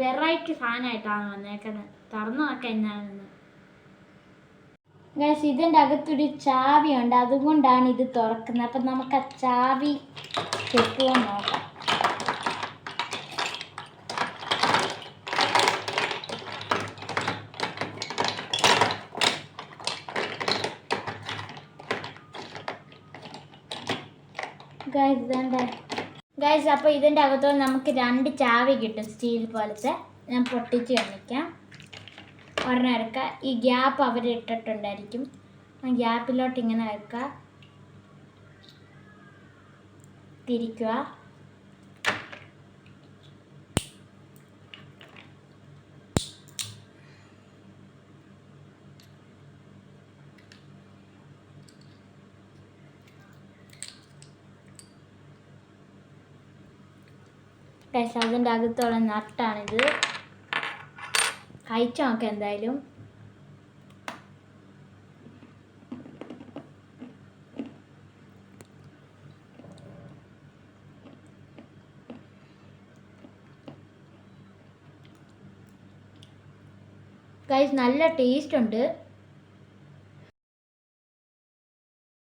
Variety സാധനമായിട്ടാണ് വന്നേക്കുന്നത്. തുറന്നു നോക്കാം എന്നാണെന്ന്. ഗൈസ്, ഇതിൻ്റെ അകത്തൊരു ചാവിയുണ്ട്, അതുകൊണ്ടാണ് ഇത് തുറക്കുന്നത്. അപ്പം നമുക്ക് ആ ചാവി കിട്ടുമോ നോക്കാം. ഗൈസ് ഇതെന്താ ഗൈസ്, അപ്പോൾ ഇതിൻ്റെ അകത്തോട്ട് നമുക്ക് 2 ചാവി കിട്ടും, സ്റ്റീൽ പോലത്തെ. ഞാൻ പൊട്ടിച്ച് കാണിക്കാം. ഒരെണ്ണം എടുക്കുക. ഈ ഗ്യാപ്പ് അവർ ഇട്ടിട്ടുണ്ടായിരിക്കും. ആ ഗ്യാപ്പിലോട്ട് ഇങ്ങനെ വെക്കുക, തിരിക്കുക. ഗൈസ്, അതിൻ്റെ അകത്തുള്ള നട്ടാണിത്. കഴിച്ചു നോക്കാം എന്തായാലും. ഗൈസ്, നല്ല ടേസ്റ്റ് ഉണ്ട്.